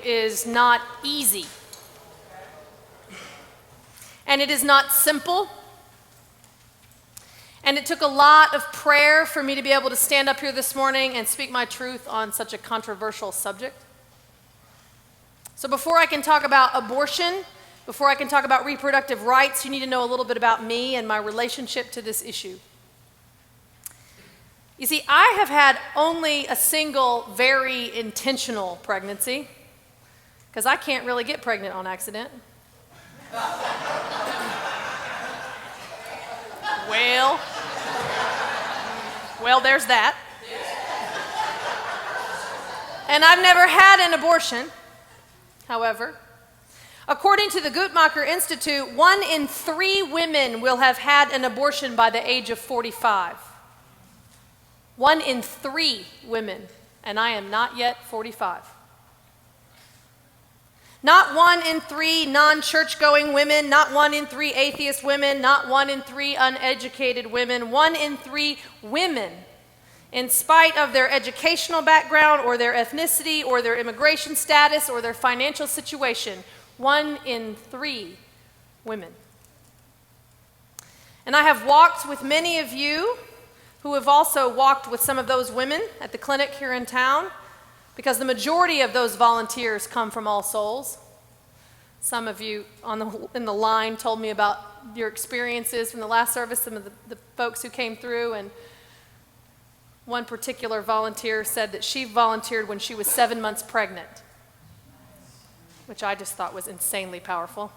is not easy. And it is not simple. And it took a lot of prayer for me to be able to stand up here this morning and speak my truth on such a controversial subject. So before I can talk about abortion, before I can talk about reproductive rights, you need to know a little bit about me and my relationship to this issue. You see, I have had only a single very intentional pregnancy, because I can't really get pregnant on accident. Well, there's that. And I've never had an abortion. However, according to the Guttmacher Institute, 1 in 3 women will have had an abortion by the age of 45. 1 in 3 women, and I am not yet 45. Not 1 in 3 non-church-going women, not 1 in 3 atheist women, not 1 in 3 uneducated women, 1 in 3 women, in spite of their educational background or their ethnicity or their immigration status or their financial situation, 1 in 3 women. And I have walked with many of you who have also walked with some of those women at the clinic here in town, because the majority of those volunteers come from All Souls. Some of you in the line told me about your experiences from the last service, some of the folks who came through, and one particular volunteer said that she volunteered when she was 7 months pregnant, which I just thought was insanely powerful.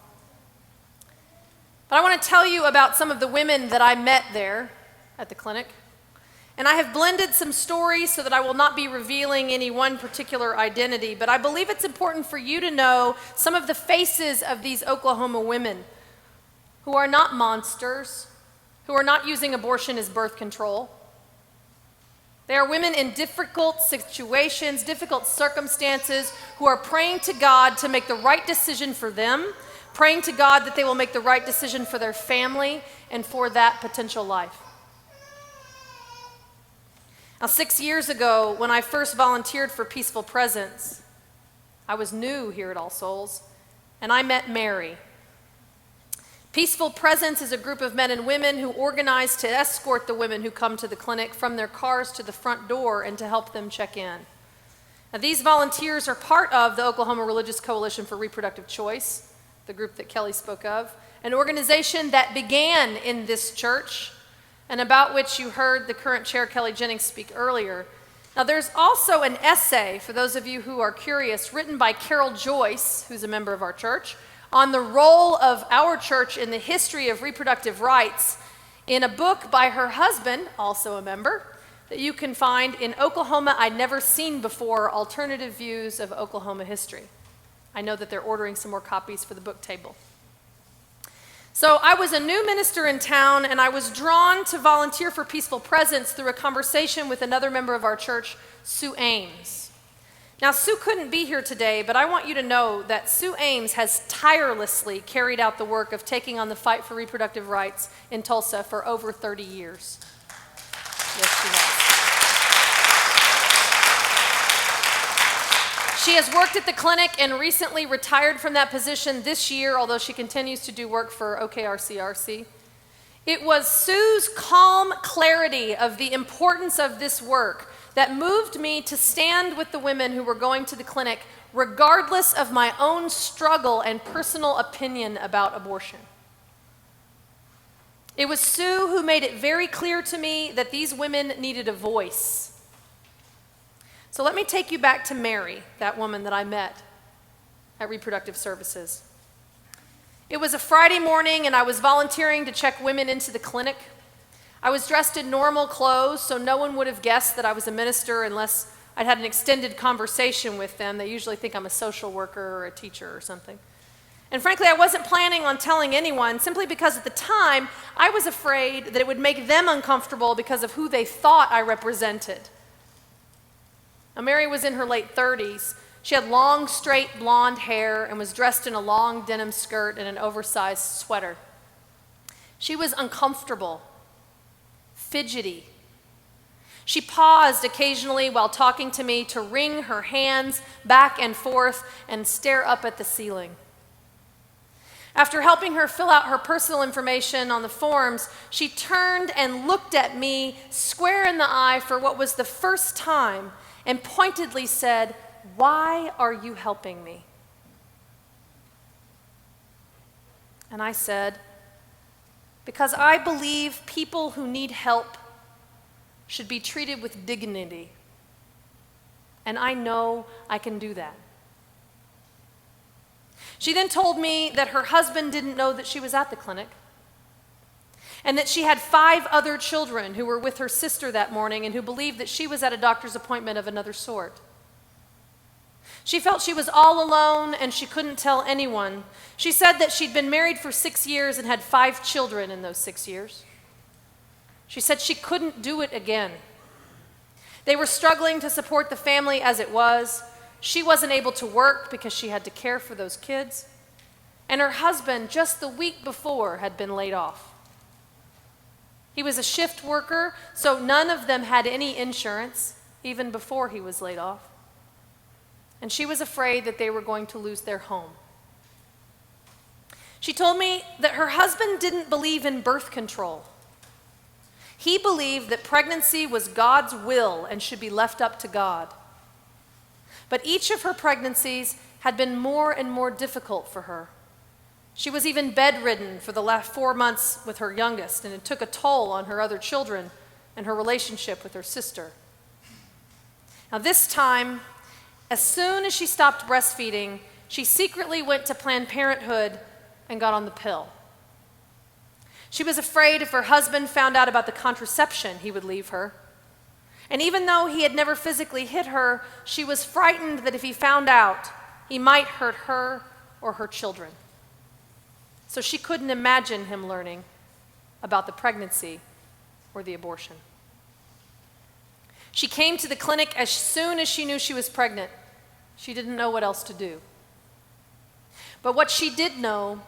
But I want to tell you about some of the women that I met there at the clinic. And I have blended some stories so that I will not be revealing any one particular identity, but I believe it's important for you to know some of the faces of these Oklahoma women who are not monsters, who are not using abortion as birth control. They are women in difficult situations, difficult circumstances, who are praying to God to make the right decision for them, praying to God that they will make the right decision for their family and for that potential life. Now, 6 years ago, when I first volunteered for Peaceful Presence, I was new here at All Souls, and I met Mary. Peaceful Presence is a group of men and women who organize to escort the women who come to the clinic from their cars to the front door and to help them check in. Now, these volunteers are part of the Oklahoma Religious Coalition for Reproductive Choice, the group that Kelly spoke of, an organization that began in this church and about which you heard the current chair, Kelly Jennings, speak earlier. Now, there's also an essay, for those of you who are curious, written by Carol Joyce, who's a member of our church, on the role of our church in the history of reproductive rights, in a book by her husband, also a member, that you can find in Oklahoma I'd Never Seen Before, Alternative Views of Oklahoma History. I know that they're ordering some more copies for the book table. So I was a new minister in town, and I was drawn to volunteer for Peaceful Presence through a conversation with another member of our church, Sue Ames. Now, Sue couldn't be here today, but I want you to know that Sue Ames has tirelessly carried out the work of taking on the fight for reproductive rights in Tulsa for over 30 years. Yes, she has. She has worked at the clinic and recently retired from that position this year, although she continues to do work for OKRCRC. It was Sue's calm clarity of the importance of this work that moved me to stand with the women who were going to the clinic, regardless of my own struggle and personal opinion about abortion. It was Sue who made it very clear to me that these women needed a voice. So let me take you back to Mary, that woman that I met at Reproductive Services. It was a Friday morning, and I was volunteering to check women into the clinic. I was dressed in normal clothes, so no one would have guessed that I was a minister unless I'd had an extended conversation with them. They usually think I'm a social worker or a teacher or something. And frankly, I wasn't planning on telling anyone, simply because at the time, I was afraid that it would make them uncomfortable because of who they thought I represented. Now, Mary was in her late 30s. She had long, straight, blonde hair and was dressed in a long denim skirt and an oversized sweater. She was uncomfortable, fidgety. She paused occasionally while talking to me to wring her hands back and forth and stare up at the ceiling. After helping her fill out her personal information on the forms, she turned and looked at me square in the eye for what was the first time and pointedly said, "Why are you helping me?" And I said, "Because I believe people who need help should be treated with dignity. And I know I can do that." She then told me that her husband didn't know that she was at the clinic, and that she had 5 other children who were with her sister that morning and who believed that she was at a doctor's appointment of another sort. She felt she was all alone and she couldn't tell anyone. She said that she'd been married for 6 years and had 5 children in those 6 years. She said she couldn't do it again. They were struggling to support the family as it was. She wasn't able to work because she had to care for those kids. And her husband, just the week before, had been laid off. He was a shift worker, so none of them had any insurance, even before he was laid off. And she was afraid that they were going to lose their home. She told me that her husband didn't believe in birth control. He believed that pregnancy was God's will and should be left up to God. But each of her pregnancies had been more and more difficult for her. She was even bedridden for the last 4 months with her youngest, and it took a toll on her other children and her relationship with her sister. Now this time, as soon as she stopped breastfeeding, she secretly went to Planned Parenthood and got on the pill. She was afraid if her husband found out about the contraception, he would leave her. And even though he had never physically hit her, she was frightened that if he found out, he might hurt her or her children. So she couldn't imagine him learning about the pregnancy or the abortion. She came to the clinic as soon as she knew she was pregnant. She didn't know what else to do. But what she did know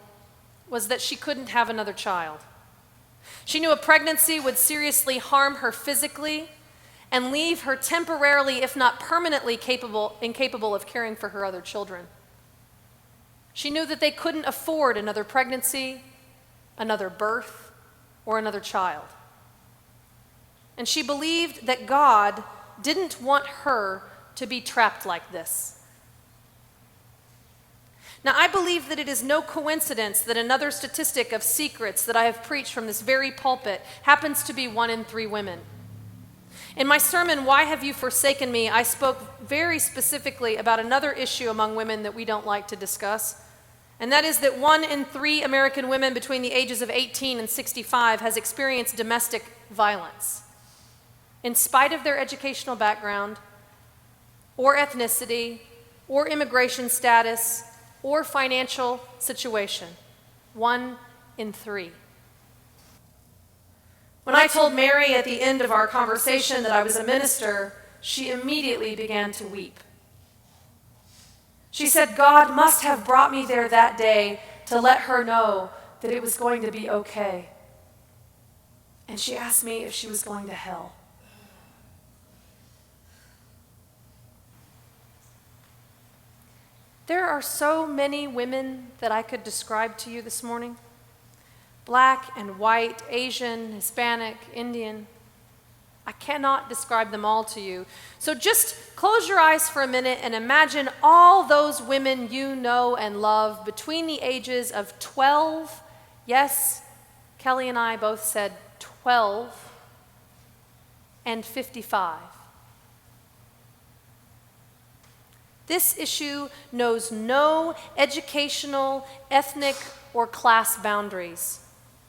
was that she couldn't have another child. She knew a pregnancy would seriously harm her physically and leave her temporarily, if not permanently, incapable of caring for her other children. She knew that they couldn't afford another pregnancy, another birth, or another child. And she believed that God didn't want her to be trapped like this. Now, I believe that it is no coincidence that another statistic of secrets that I have preached from this very pulpit happens to be 1 in 3 women. In my sermon, "Why Have You Forsaken Me?" I spoke very specifically about another issue among women that we don't like to discuss, and that is that 1 in 3 American women between the ages of 18 and 65 has experienced domestic violence, in spite of their educational background, or ethnicity, or immigration status, or financial situation. 1 in 3. When I told Mary at the end of our conversation that I was a minister, she immediately began to weep. She said God must have brought me there that day to let her know that it was going to be okay. And she asked me if she was going to hell. There are so many women that I could describe to you this morning. Black and white, Asian, Hispanic, Indian. I cannot describe them all to you. So just close your eyes for a minute and imagine all those women you know and love between the ages of 12, yes, Kelly and I both said 12, and 55. This issue knows no educational, ethnic, or class boundaries.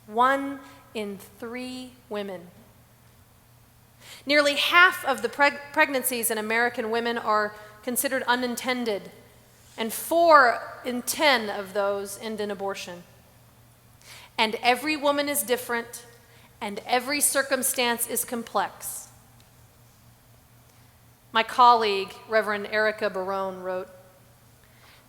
1 in 3 women. Nearly half of the pregnancies in American women are considered unintended, and 4 in 10 of those end in abortion. And every woman is different, and every circumstance is complex. My colleague, Reverend Erica Barone, wrote,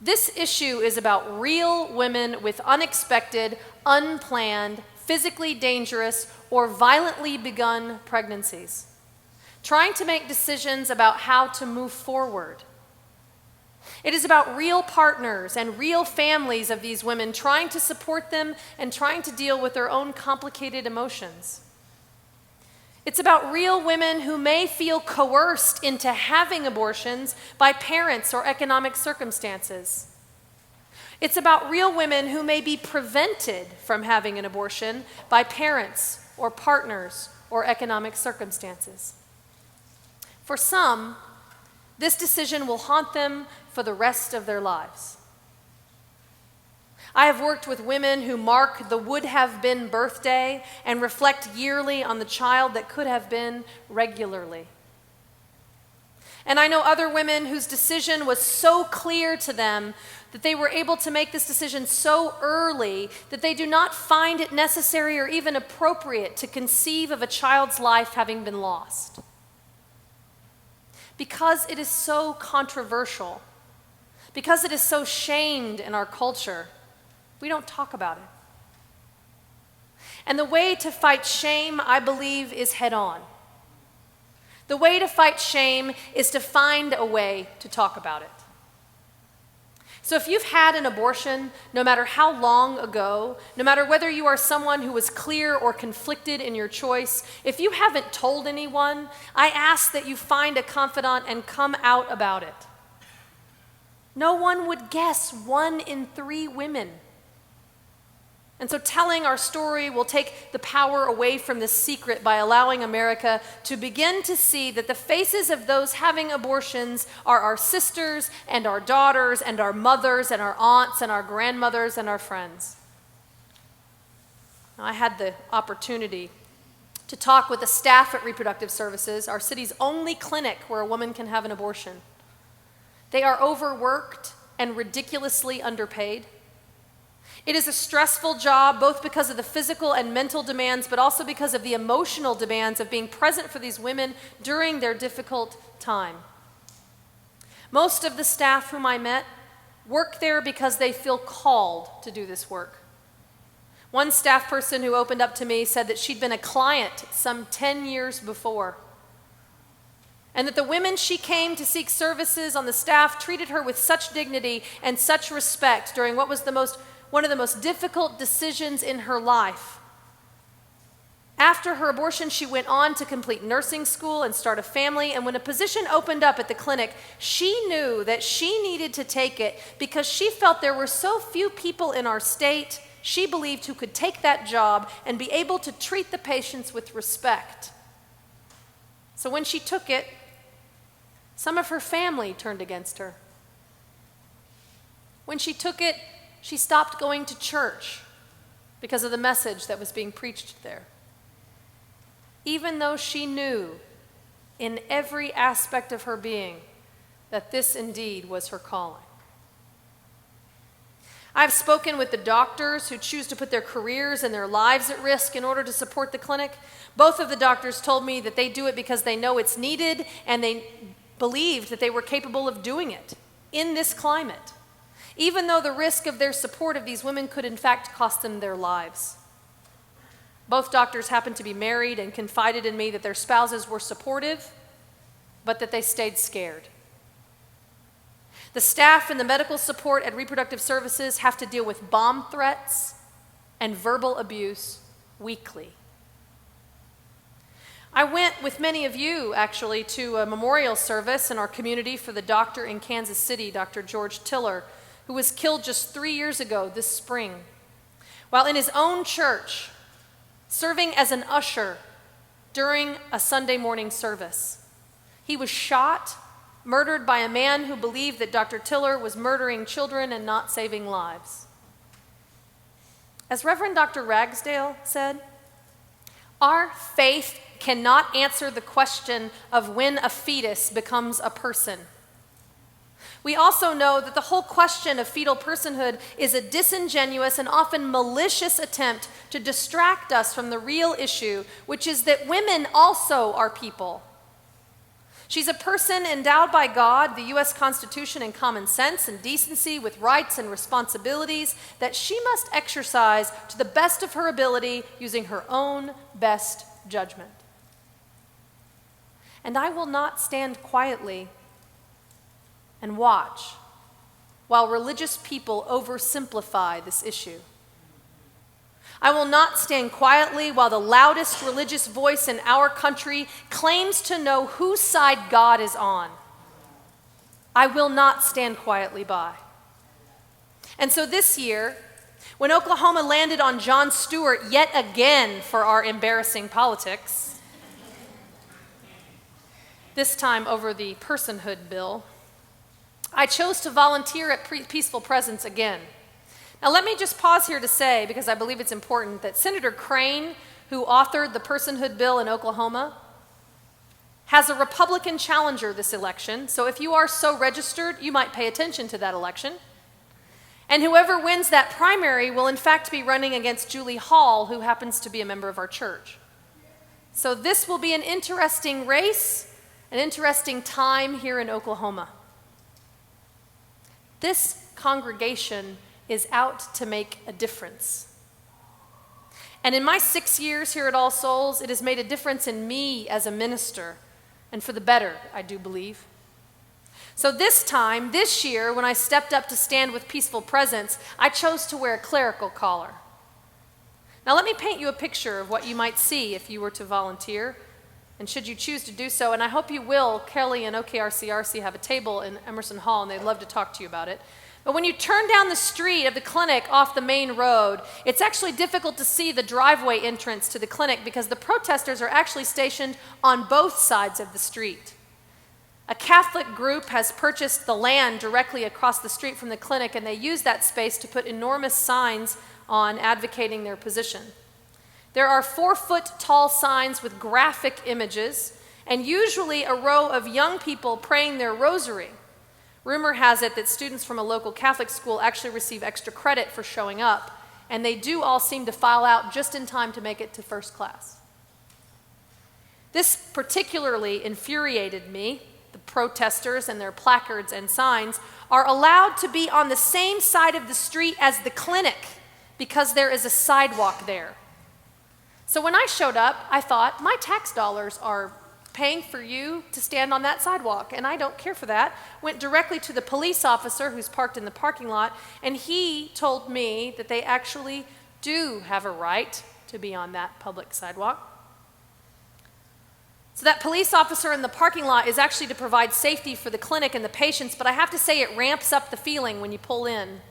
"This issue is about real women with unexpected, unplanned, physically dangerous, or violently begun pregnancies. trying to make decisions about how to move forward. It is about real partners and real families of these women trying to support them and trying to deal with their own complicated emotions. It's about real women who may feel coerced into having abortions by parents or economic circumstances. It's about real women who may be prevented from having an abortion by parents or partners or economic circumstances. For some, this decision will haunt them for the rest of their lives. I have worked with women who mark the would-have-been birthday and reflect yearly on the child that could have been regularly. And I know other women whose decision was so clear to them that they were able to make this decision so early that they do not find it necessary or even appropriate to conceive of a child's life having been lost. Because it is so controversial, because it is so shamed in our culture, we don't talk about it. And the way to fight shame, I believe, is head on. The way to fight shame is to find a way to talk about it. So if you've had an abortion, no matter how long ago, no matter whether you are someone who was clear or conflicted in your choice, if you haven't told anyone, I ask that you find a confidant and come out about it. No one would guess 1 in 3 women. And so telling our story will take the power away from this secret by allowing America to begin to see that the faces of those having abortions are our sisters and our daughters and our mothers and our aunts and our grandmothers and our friends. Now, I had the opportunity to talk with the staff at Reproductive Services, our city's only clinic where a woman can have an abortion. They are overworked and ridiculously underpaid. It is a stressful job, both because of the physical and mental demands, but also because of the emotional demands of being present for these women during their difficult time. Most of the staff whom I met work there because they feel called to do this work. One staff person who opened up to me said that she'd been a client some 10 years before, and that the women she came to seek services on the staff treated her with such dignity and such respect during what was one of the most difficult decisions in her life. After her abortion, she went on to complete nursing school and start a family, and when a position opened up at the clinic, she knew that she needed to take it because she felt there were so few people in our state, she believed, who could take that job and be able to treat the patients with respect. So when she took it, some of her family turned against her. When she took it, she stopped going to church because of the message that was being preached there. Even though she knew in every aspect of her being that this indeed was her calling. I've spoken with the doctors who choose to put their careers and their lives at risk in order to support the clinic. Both of the doctors told me that they do it because they know it's needed and they believed that they were capable of doing it in this climate, even though the risk of their support of these women could in fact cost them their lives. Both doctors happened to be married and confided in me that their spouses were supportive, but that they stayed scared. The staff and the medical support at Reproductive Services have to deal with bomb threats and verbal abuse weekly. I went with many of you, actually, to a memorial service in our community for the doctor in Kansas City, Dr. George Tiller, who was killed just 3 years ago this spring, while in his own church, serving as an usher during a Sunday morning service. He was shot, murdered by a man who believed that Dr. Tiller was murdering children and not saving lives. As Reverend Dr. Ragsdale said, our faith cannot answer the question of when a fetus becomes a person. We also know that the whole question of fetal personhood is a disingenuous and often malicious attempt to distract us from the real issue, which is that women also are people. She's a person endowed by God, the U.S. Constitution, and common sense and decency, with rights and responsibilities that she must exercise to the best of her ability using her own best judgment. And I will not stand quietly and watch while religious people oversimplify this issue. I will not stand quietly while the loudest religious voice in our country claims to know whose side God is on. I will not stand quietly by. And so this year, when Oklahoma landed on Jon Stewart yet again for our embarrassing politics, this time over the personhood bill, I chose to volunteer at Peaceful Presence again. Now let me just pause here to say, because I believe it's important, that Senator Crane, who authored the personhood bill in Oklahoma, has a Republican challenger this election. So if you are so registered, you might pay attention to that election. And whoever wins that primary will in fact be running against Julie Hall, who happens to be a member of our church. So this will be an interesting race, an interesting time here in Oklahoma. This congregation is out to make a difference. And in my 6 years here at All Souls, it has made a difference in me as a minister, and for the better, I do believe. So this year, when I stepped up to stand with Peaceful Presence, I chose to wear a clerical collar. Now let me paint you a picture of what you might see if you were to volunteer, and should you choose to do so, and I hope you will. Kelly and OKRCRC have a table in Emerson Hall, and they'd love to talk to you about it. But when you turn down the street of the clinic off the main road, it's actually difficult to see the driveway entrance to the clinic because the protesters are actually stationed on both sides of the street. A Catholic group has purchased the land directly across the street from the clinic, and they use that space to put enormous signs on advocating their position. There are 4-foot-tall signs with graphic images, and usually a row of young people praying their rosary. Rumor has it that students from a local Catholic school actually receive extra credit for showing up, and they do all seem to file out just in time to make it to first class. This particularly infuriated me. The protesters and their placards and signs are allowed to be on the same side of the street as the clinic because there is a sidewalk there. So when I showed up, I thought, my tax dollars are paying for you to stand on that sidewalk, and I don't care for that. Went directly to the police officer who's parked in the parking lot, and he told me that they actually do have a right to be on that public sidewalk. So that police officer in the parking lot is actually to provide safety for the clinic and the patients, but I have to say it ramps up the feeling when you pull in.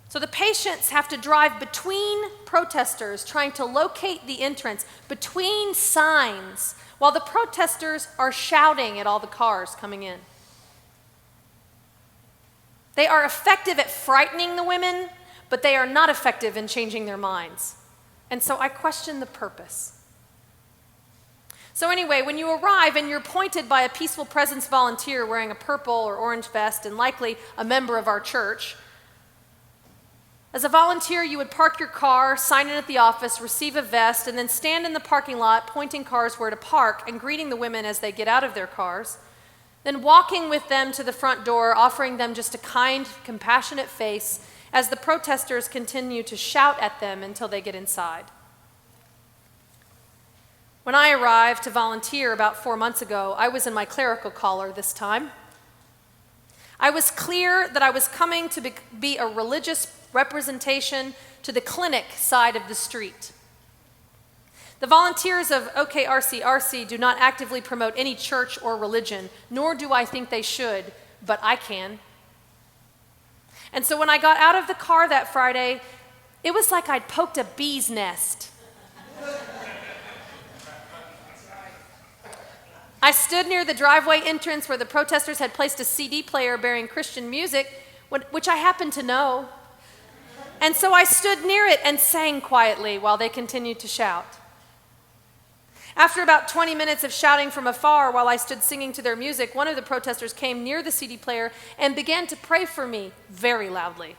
So the patients have to drive between protesters trying to locate the entrance, between signs, while the protesters are shouting at all the cars coming in. They are effective at frightening the women, but they are not effective in changing their minds. And so I question the purpose. So anyway, when you arrive and you're pointed by a Peaceful Presence volunteer wearing a purple or orange vest and likely a member of our church, as a volunteer, you would park your car, sign in at the office, receive a vest, and then stand in the parking lot pointing cars where to park and greeting the women as they get out of their cars, then walking with them to the front door, offering them just a kind, compassionate face as the protesters continue to shout at them until they get inside. When I arrived to volunteer about 4 months ago, I was in my clerical collar this time. I was clear that I was coming to be a religious representation to the clinic side of the street. The volunteers of OKRCRC do not actively promote any church or religion, nor do I think they should, but I can. And so when I got out of the car that Friday, it was like I'd poked a bee's nest. I stood near the driveway entrance where the protesters had placed a CD player bearing Christian music, which I happened to know. And so I stood near it and sang quietly while they continued to shout. After about 20 minutes of shouting from afar while I stood singing to their music, one of the protesters came near the CD player and began to pray for me very loudly.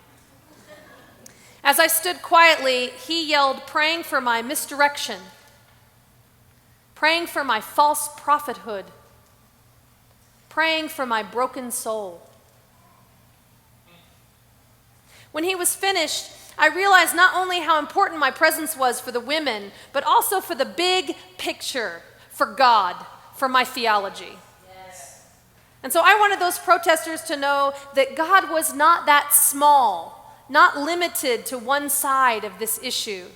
As I stood quietly, he yelled, praying for my misdirection, praying for my false prophethood, praying for my broken soul. When he was finished, I realized not only how important my presence was for the women, but also for the big picture for God, for my theology. And so I wanted those protesters to know that God was not that small, not limited to one side of this issue.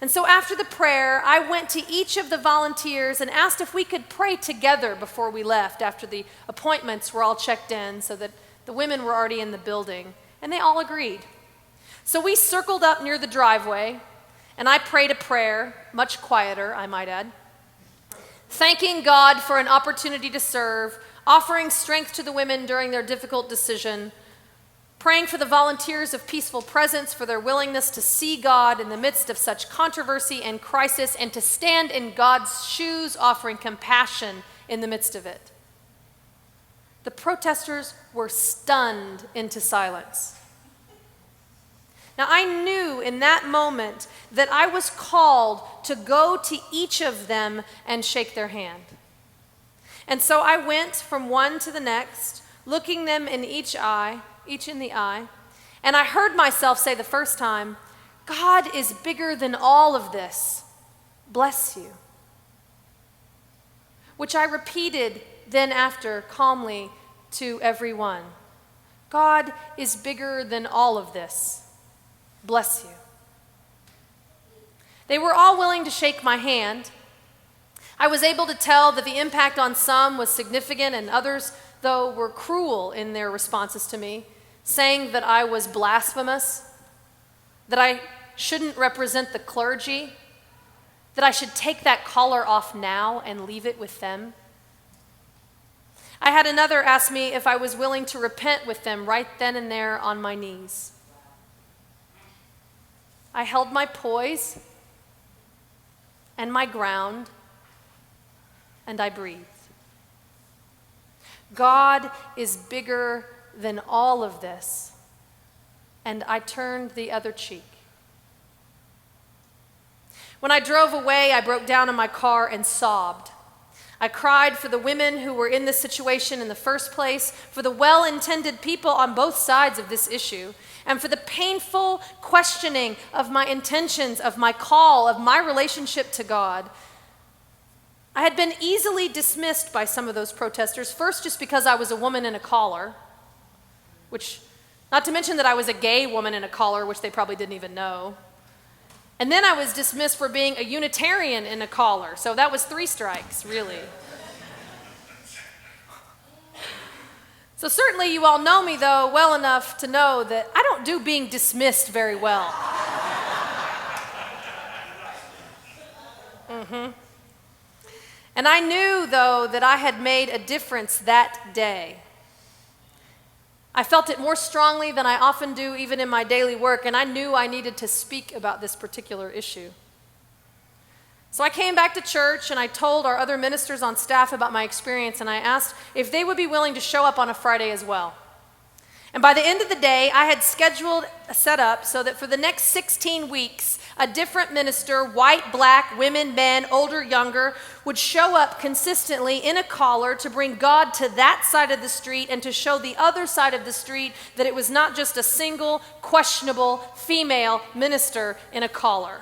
And so after the prayer, I went to each of the volunteers and asked if we could pray together before we left, after the appointments were all checked in so that the women were already in the building. And they all agreed. So we circled up near the driveway, and I prayed a prayer, much quieter, I might add, thanking God for an opportunity to serve, offering strength to the women during their difficult decision, praying for the volunteers of Peaceful Presence for their willingness to see God in the midst of such controversy and crisis and to stand in God's shoes, offering compassion in the midst of it. The protesters were stunned into silence. Now, I knew in that moment that I was called to go to each of them and shake their hand. And so I went from one to the next, looking them in each in the eye, and I heard myself say the first time, God is bigger than all of this. Bless you. Which I repeated then after calmly to everyone. God is bigger than all of this. Bless you. They were all willing to shake my hand. I was able to tell that the impact on some was significant and others, though, were cruel in their responses to me, saying that I was blasphemous, that I shouldn't represent the clergy, that I should take that collar off now and leave it with them. I had another ask me if I was willing to repent with them right then and there on my knees. I held my poise and my ground, and I breathed. God is bigger than all of this, and I turned the other cheek. When I drove away, I broke down in my car and sobbed. I cried for the women who were in this situation in the first place, for the well-intended people on both sides of this issue, and for the painful questioning of my intentions, of my call, of my relationship to God. I had been easily dismissed by some of those protesters, first just because I was a woman in a collar, which, not to mention that I was a gay woman in a collar, which they probably didn't even know. And then I was dismissed for being a Unitarian in a collar, so that was 3 strikes, really. So certainly you all know me, though, well enough to know that I don't do being dismissed very well. And I knew, though, that I had made a difference that day. I felt it more strongly than I often do, even in my daily work, and I knew I needed to speak about this particular issue. So I came back to church, and I told our other ministers on staff about my experience, and I asked if they would be willing to show up on a Friday as well. And by the end of the day, I had scheduled a setup so that for the next 16 weeks, a different minister, white, black, women, men, older, younger, would show up consistently in a collar to bring God to that side of the street and to show the other side of the street that it was not just a single, questionable female minister in a collar.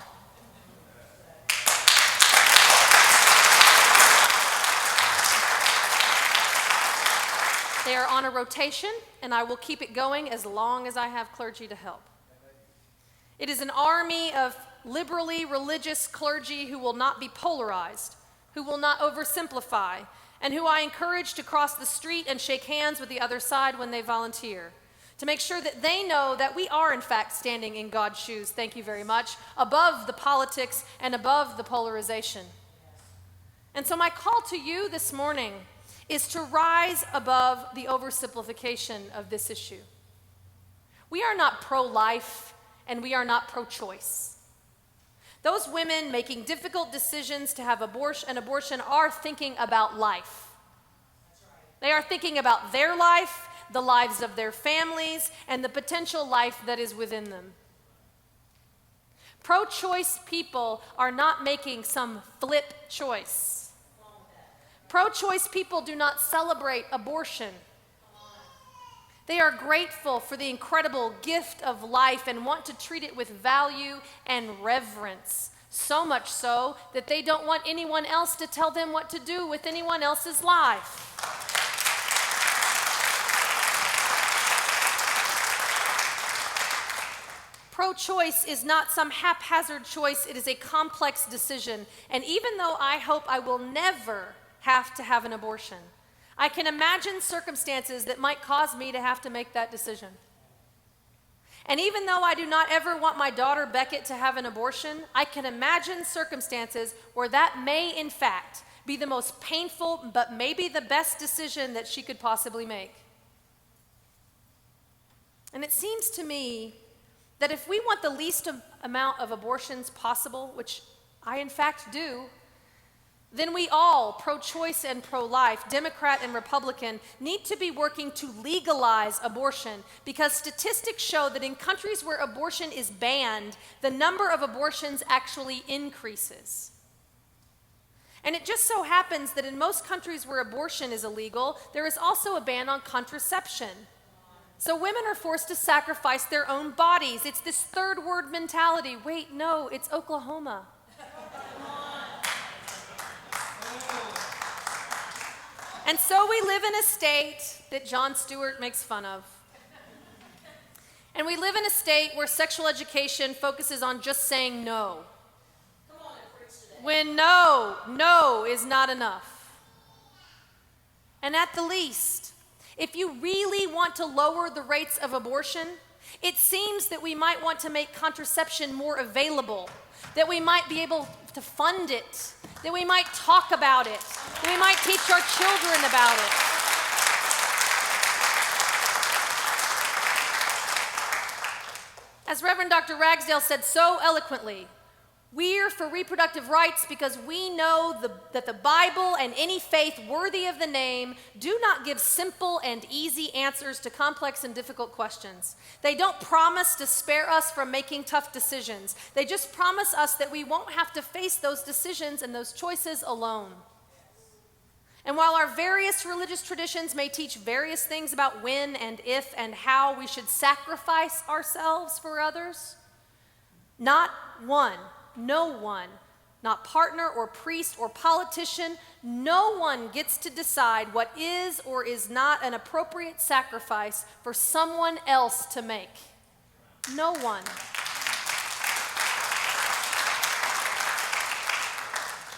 They are on a rotation, and I will keep it going as long as I have clergy to help. It is an army of liberally religious clergy who will not be polarized, who will not oversimplify, and who I encourage to cross the street and shake hands with the other side when they volunteer, to make sure that they know that we are in fact standing in God's shoes, thank you very much, above the politics and above the polarization. And so my call to you this morning is to rise above the oversimplification of this issue. We are not pro-life, and we are not pro-choice. Those women making difficult decisions to have an abortion are thinking about life. They are thinking about their life, the lives of their families, and the potential life that is within them. Pro-choice people are not making some flip choice. Pro-choice people do not celebrate abortion. They are grateful for the incredible gift of life and want to treat it with value and reverence So much so that they don't want anyone else to tell them what to do with anyone else's life. Pro-choice is not some haphazard choice, it is a complex decision. And even though I hope I will never have to have an abortion, I can imagine circumstances that might cause me to have to make that decision. And even though I do not ever want my daughter Beckett to have an abortion, I can imagine circumstances where that may in fact be the most painful but maybe the best decision that she could possibly make. And it seems to me that if we want the least amount of abortions possible, which I in fact do, then we all, pro-choice and pro-life, Democrat and Republican, need to be working to legalize abortion, because statistics show that in countries where abortion is banned, the number of abortions actually increases. And it just so happens that in most countries where abortion is illegal, there is also a ban on contraception. So women are forced to sacrifice their own bodies. It's this third word mentality. Wait, no, it's Oklahoma. And so we live in a state that Jon Stewart makes fun of. And we live in a state where sexual education focuses on just saying no. When no is not enough. And at the least, if you really want to lower the rates of abortion, it seems that we might want to make contraception more available, that we might be able to fund it, that we might talk about it, that we might teach our children about it. As Reverend Dr. Ragsdale said so eloquently, we're for reproductive rights because we know that the Bible and any faith worthy of the name do not give simple and easy answers to complex and difficult questions. They don't promise to spare us from making tough decisions. They just promise us that we won't have to face those decisions and those choices alone. And while our various religious traditions may teach various things about when and if and how we should sacrifice ourselves for others, not one, no one, not partner or priest or politician, no one gets to decide what is or is not an appropriate sacrifice for someone else to make. No one.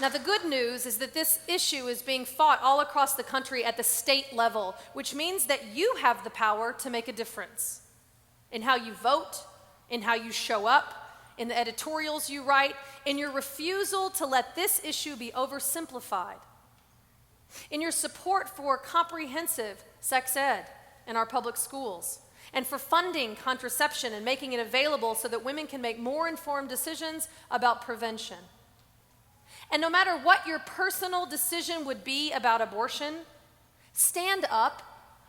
Now, the good news is that this issue is being fought all across the country at the state level, which means that you have the power to make a difference in how you vote, in how you show up, in the editorials you write, in your refusal to let this issue be oversimplified, in your support for comprehensive sex ed in our public schools, and for funding contraception and making it available so that women can make more informed decisions about prevention. And no matter what your personal decision would be about abortion, stand up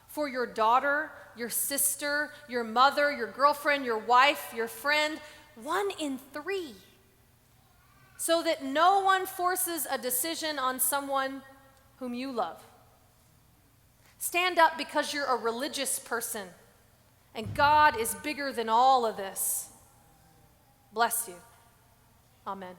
for your daughter, your sister, your mother, your girlfriend, your wife, your friend, 1 in 3, so that no one forces a decision on someone whom you love. Stand up because you're a religious person, and God is bigger than all of this. Bless you. Amen.